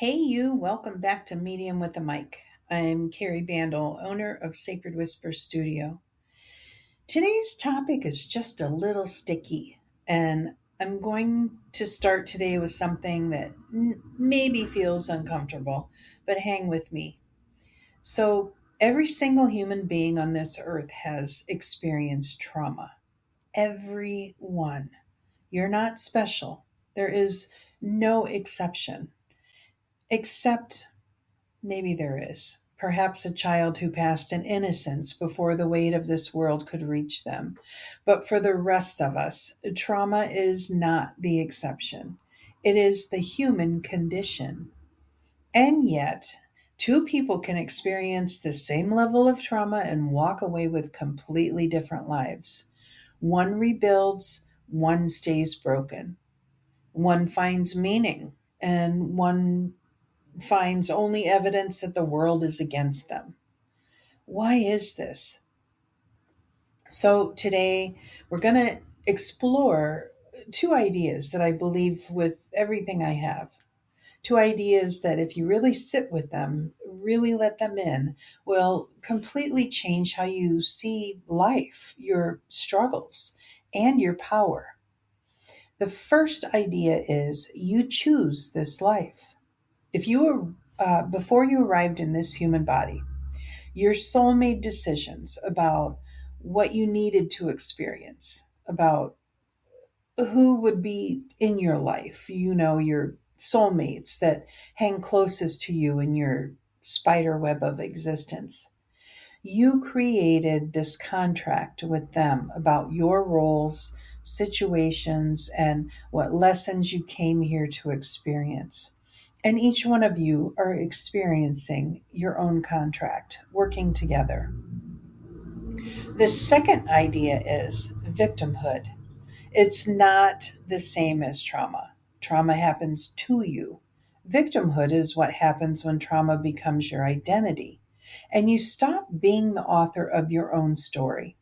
Hey, you, welcome back to Medium with the Mic. I'm Kari, owner of Sacred Whisper Studio. Today's topic is just a little sticky, and I'm going to start today with something that maybe feels uncomfortable, but hang with me. So, every single human being on this earth has experienced trauma. Every one. You're not special. There is no exception, except maybe there is. Perhaps a child who passed in innocence before the weight of this world could reach them. But for the rest of us, trauma is not the exception. It is the human condition. And yet, two people can experience the same level of trauma and walk away with completely different lives. One rebuilds, one stays broken. One finds meaning, and one finds only evidence that the world is against them. Why is this? So, today we're going to explore two ideas that I believe with everything I have. Two ideas that, if you really sit with them, really let them in, will completely change how you see life, your struggles, and your power. The first idea is you choose this life. If you were before you arrived in this human body, your soul made decisions about what you needed to experience, about who would be in your life, your soulmates that hang closest to you in your spider web of existence. You created this contract with them about your roles, situations, and what lessons you came here to experience. And each one of you are experiencing your own contract, working together. The second idea is victimhood. It's not the same as trauma. Trauma happens to you. Victimhood is what happens when trauma becomes your identity and you stop being the author of your own story.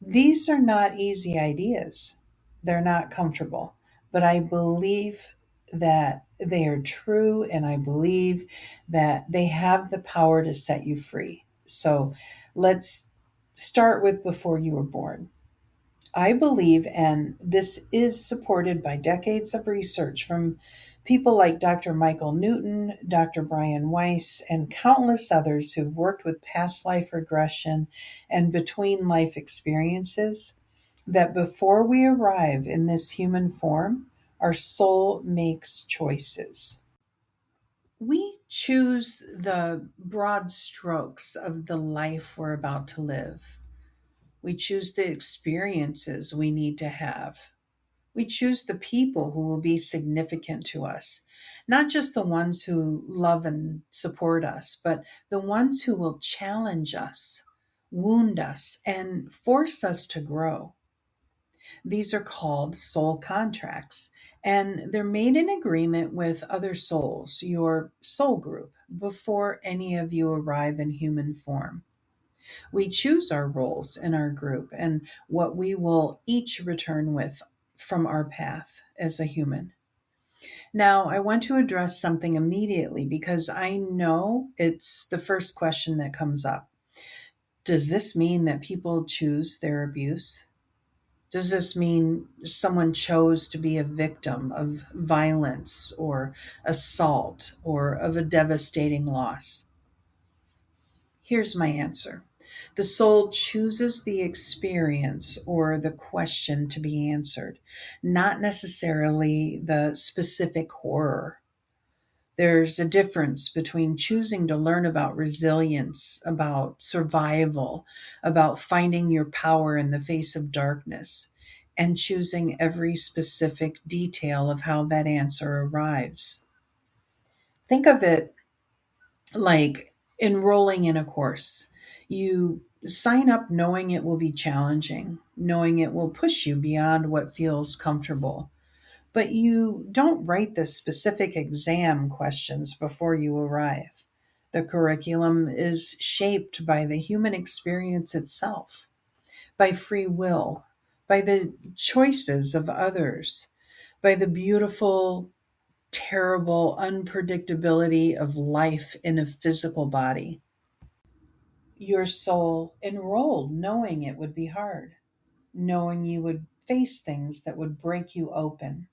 These are not easy ideas. They're not comfortable, but I believe that they are true, and I believe that they have the power to set you free. So let's start with before you were born. I believe, and this is supported by decades of research from people like Dr. Michael Newton, Dr. Brian Weiss, and countless others who've worked with past life regression and between life experiences, that before we arrive in this human form, our soul makes choices. We choose the broad strokes of the life we're about to live. We choose the experiences we need to have. We choose the people who will be significant to us, not just the ones who love and support us, but the ones who will challenge us, wound us, and force us to grow. These are called soul contracts, and they're made in agreement with other souls, your soul group, before any of you arrive in human form. We choose our roles in our group and what we will each return with from our path as a human. Now, I want to address something immediately because I know it's the first question that comes up. Does this mean that people choose their abuse? Does this mean someone chose to be a victim of violence or assault or of a devastating loss? Here's my answer. The soul chooses the experience or the question to be answered, not necessarily the specific horror. There's a difference between choosing to learn about resilience, about survival, about finding your power in the face of darkness, and choosing every specific detail of how that answer arrives. Think of it like enrolling in a course. You sign up knowing it will be challenging, knowing it will push you beyond what feels comfortable. But you don't write the specific exam questions before you arrive. The curriculum is shaped by the human experience itself, by free will, by the choices of others, by the beautiful terrible unpredictability of life in a physical body. Your soul enrolled knowing it would be hard, knowing you would face things that would break you open,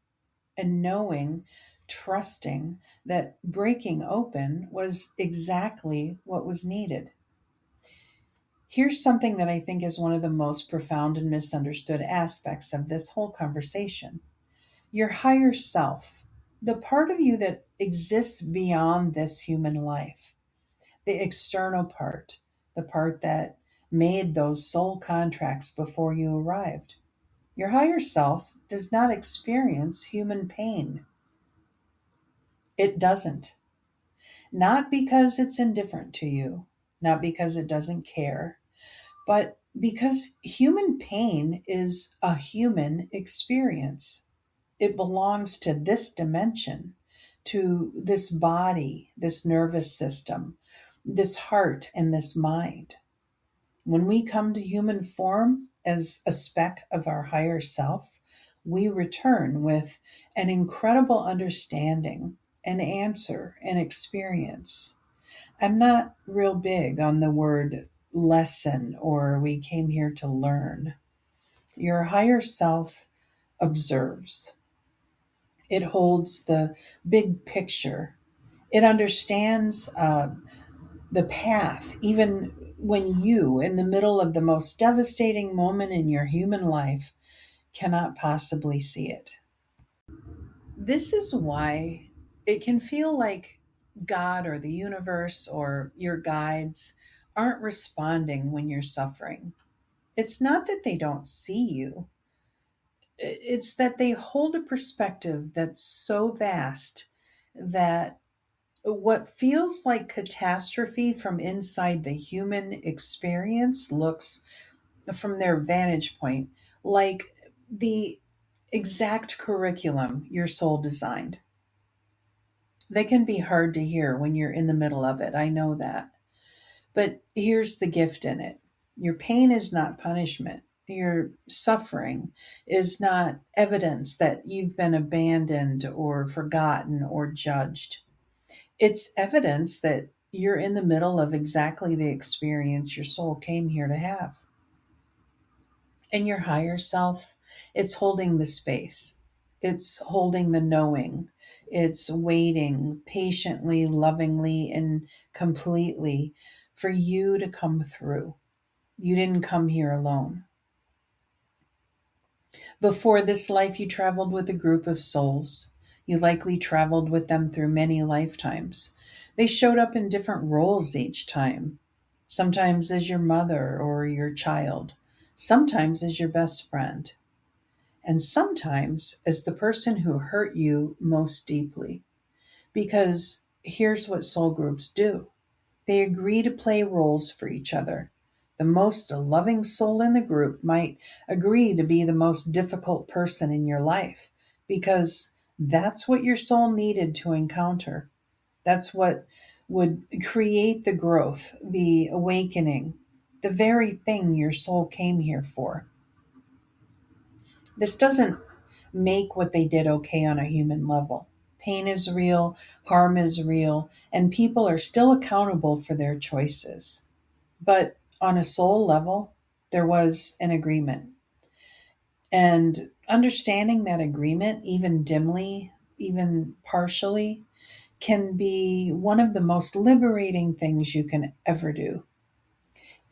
and knowing, trusting that breaking open was exactly what was needed. Here's something that I think is one of the most profound and misunderstood aspects of this whole conversation. Your higher self, the part of you that exists beyond this human life, the external part, the part that made those soul contracts before you arrived. Your higher self does not experience human pain. It doesn't. Not because it's indifferent to you, not because it doesn't care, but because human pain is a human experience. It belongs to this dimension, to this body, this nervous system, this heart, and this mind. When we come to human form as a speck of our higher self, we return with an incredible understanding, an answer, an experience. I'm not real big on the word lesson or we came here to learn. Your higher self observes, it holds the big picture, it understands the path, even when you, in the middle of the most devastating moment in your human life, cannot possibly see it. This is why it can feel like God or the universe or your guides aren't responding when you're suffering. It's not that they don't see you, it's that they hold a perspective that's so vast that what feels like catastrophe from inside the human experience looks, from their vantage point, like the exact curriculum your soul designed. They can be hard to hear when you're in the middle of it. I know that. But here's the gift in it: your pain is not punishment. Your suffering is not evidence that you've been abandoned or forgotten or judged. It's evidence that you're in the middle of exactly the experience your soul came here to have. And your higher self, it's holding the space, it's holding the knowing, it's waiting patiently, lovingly, and completely for you to come through. You didn't come here alone. Before this life, you traveled with a group of souls. You likely traveled with them through many lifetimes. They showed up in different roles each time. Sometimes as your mother or your child, sometimes as your best friend, and sometimes as the person who hurt you most deeply. Because here's what soul groups do: they agree to play roles for each other. The most loving soul in the group might agree to be the most difficult person in your life because that's what your soul needed to encounter. That's what would create the growth, the awakening, the very thing your soul came here for. This doesn't make what they did okay on a human level. Pain is real, harm is real, and people are still accountable for their choices. But on a soul level, there was an agreement. And understanding that agreement, even dimly, even partially, can be one of the most liberating things you can ever do.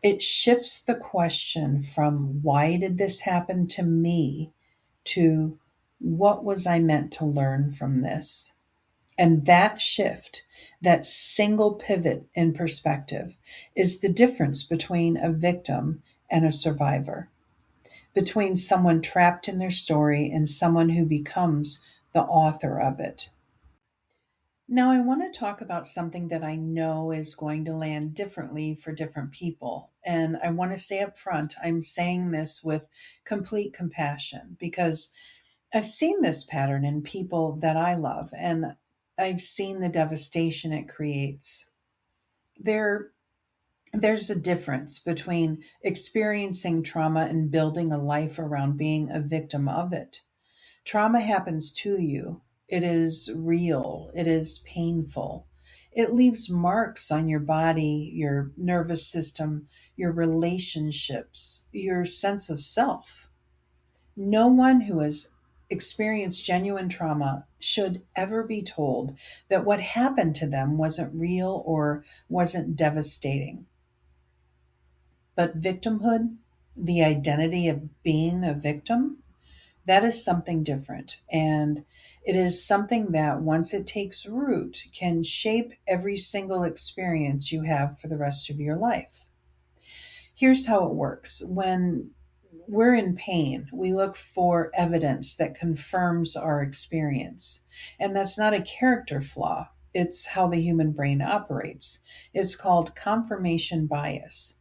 It shifts the question from why did this happen to me to what was I meant to learn from this? And that shift, that single pivot in perspective, is the difference between a victim and a survivor, between someone trapped in their story and someone who becomes the author of it. Now, I want to talk about something that I know is going to land differently for different people. And I want to say up front, I'm saying this with complete compassion because I've seen this pattern in people that I love, and I've seen the devastation it creates. There, there's a difference between experiencing trauma and building a life around being a victim of it. Trauma happens to you, It is real. It is painful. It leaves marks on your body, your nervous system, your relationships, your sense of self. No one who has experienced genuine trauma should ever be told that what happened to them wasn't real or wasn't devastating. But victimhood, the identity of being a victim, that is something different. And it is something that, once it takes root, can shape every single experience you have for the rest of your life. Here's how it works. When we're in pain, we look for evidence that confirms our experience. And that's not a character flaw, it's how the human brain operates. It's called confirmation bias.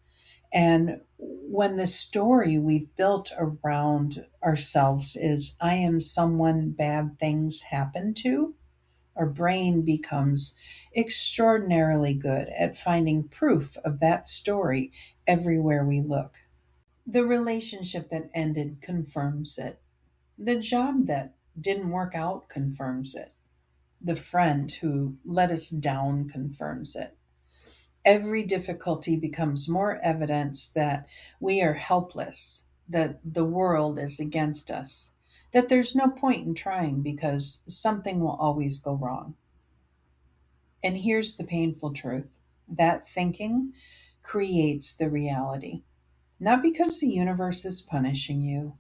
And when the story we've built around ourselves is, I am someone bad things happen to, our brain becomes extraordinarily good at finding proof of that story everywhere we look. The relationship that ended confirms it. The job that didn't work out confirms it. The friend who let us down confirms it. Every difficulty becomes more evidence that we are helpless, that the world is against us, that there's no point in trying because something will always go wrong. And here's the painful truth: that thinking creates the reality. Not because the universe is punishing you,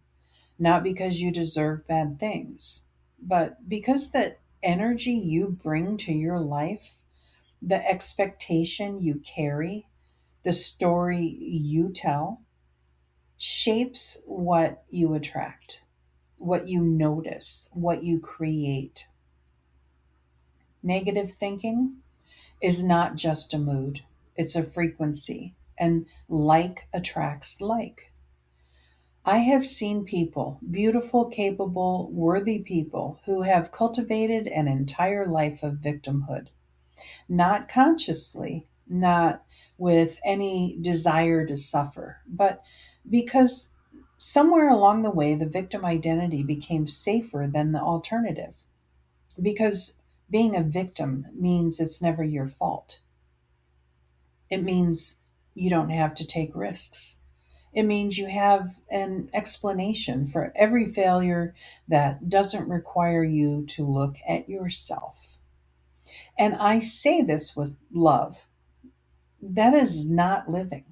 not because you deserve bad things, but because the energy you bring to your life, the expectation you carry, the story you tell, shapes what you attract, what you notice, what you create. Negative thinking is not just a mood, it's a frequency, and like attracts like. I have seen people, beautiful, capable, worthy people, who have cultivated an entire life of victimhood, not consciously, not with any desire to suffer, but because somewhere along the way the victim identity became safer than the alternative. Because being a victim means it's never your fault. It means you don't have to take risks. It means you have an explanation for every failure that doesn't require you to look at yourself. And I say this with love. That is not living.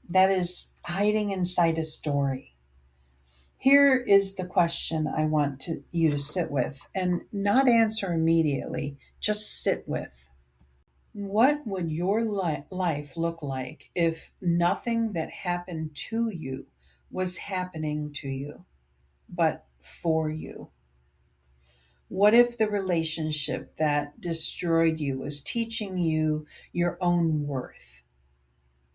That is hiding inside a story. Here is the question I want you to sit with and not answer immediately, just sit with. What would your life look like if nothing that happened to you was happening to you, but for you? What if the relationship that destroyed you was teaching you your own worth?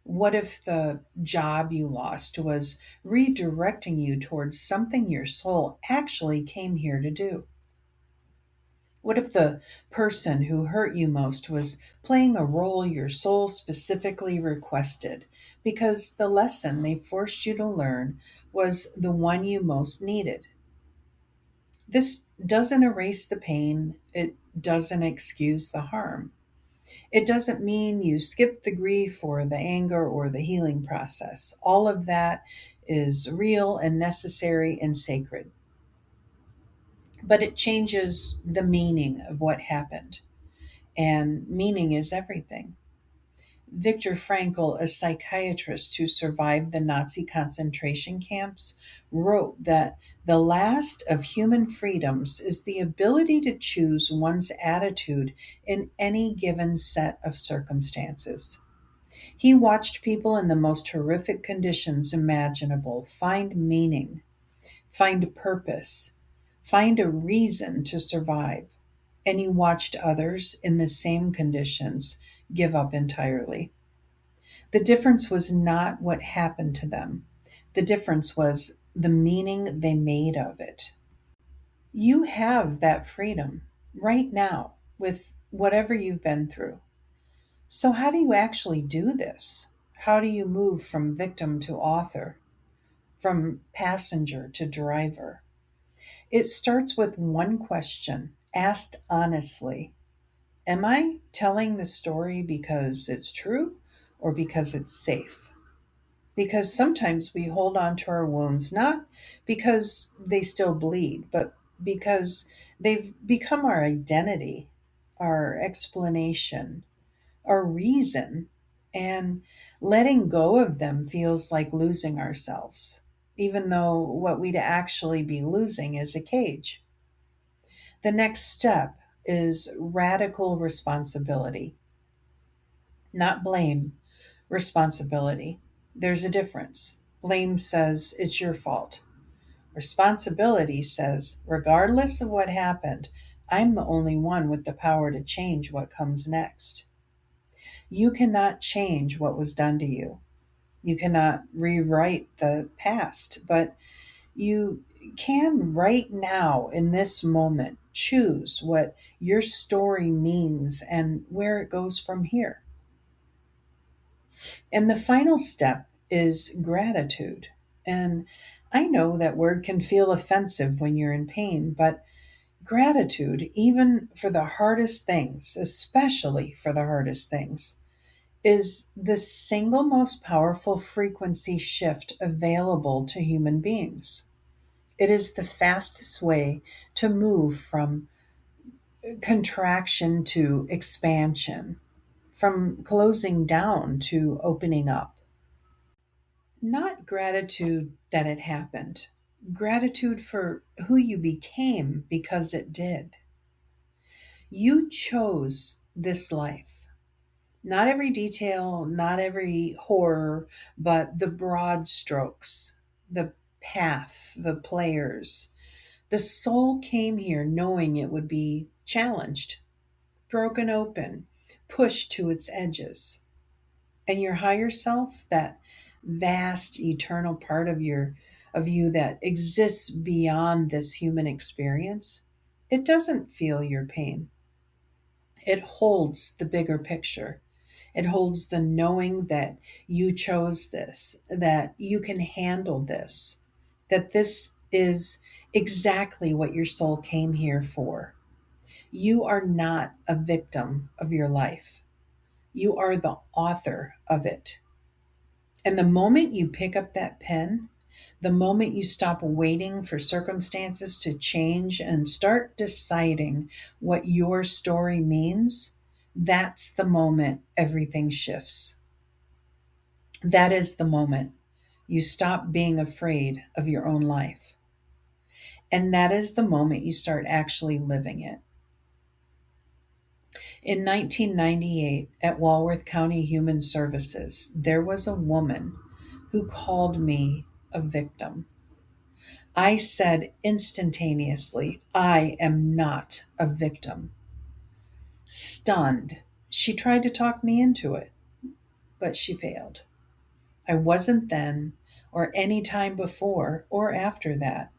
What if the job you lost was redirecting you towards something your soul actually came here to do? What if the person who hurt you most was playing a role your soul specifically requested because the lesson they forced you to learn was the one you most needed? This doesn't erase the pain, it doesn't excuse the harm. It doesn't mean you skip the grief or the anger or the healing process. All of that is real and necessary and sacred. But it changes the meaning of what happened. And meaning is everything. Viktor Frankl, a psychiatrist who survived the Nazi concentration camps, wrote that the last of human freedoms is the ability to choose one's attitude in any given set of circumstances. He watched people in the most horrific conditions imaginable find meaning, find purpose, find a reason to survive. And he watched others in the same conditions give up entirely. The difference was not what happened to them, the difference was the meaning they made of it. You have that freedom right now with whatever you've been through. So, how do you actually do this? How do you move from victim to author, from passenger to driver? It starts with one question asked honestly. Am I telling the story because it's true or because it's safe? Because sometimes we hold on to our wounds not because they still bleed, but because they've become our identity, our explanation, our reason. And letting go of them feels like losing ourselves, even though what we'd actually be losing is a cage. The next step is radical responsibility, not blame, responsibility. There's a difference. Blame says it's your fault. Responsibility says, regardless of what happened, I'm the only one with the power to change what comes next. You cannot change what was done to you. You cannot rewrite the past, but you can right now in this moment choose what your story means and where it goes from here. And the final step is gratitude. And I know that word can feel offensive when you're in pain, but gratitude, even for the hardest things, especially for the hardest things, is the single most powerful frequency shift available to human beings. It is the fastest way to move from contraction to expansion, from closing down to opening up. Not gratitude that it happened, gratitude for who you became because it did. You chose this life. Not every detail, not every horror, but the broad strokes, the path, the players. The soul came here knowing it would be challenged, broken open, pushed to its edges. And your higher self, that vast eternal part of you that exists beyond this human experience, it doesn't feel your pain. It holds the bigger picture. It holds the knowing that you chose this, that you can handle this, that this is exactly what your soul came here for. You are not a victim of your life. You are the author of it. And the moment you pick up that pen, the moment you stop waiting for circumstances to change and start deciding what your story means, that's the moment everything shifts. That is the moment you stop being afraid of your own life. And that is the moment you start actually living it. In 1998, at Walworth County Human Services, there was a woman who called me a victim. I said instantaneously, I am not a victim. Stunned, she tried to talk me into it, but she failed. I wasn't then, or any time before or after that.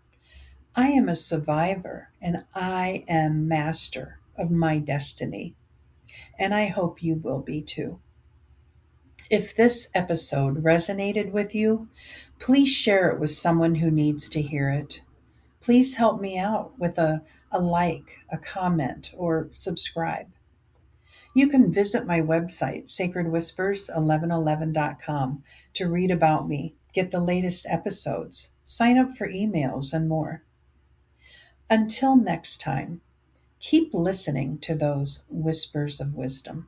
I am a survivor, and I am master of my destiny. And I hope you will be too. If this episode resonated with you, please share it with someone who needs to hear it. Please help me out with a like, a comment, or subscribe. You can visit my website, sacredwhispers1111.com, to read about me, get the latest episodes, sign up for emails, and more. Until next time, keep listening to those whispers of wisdom.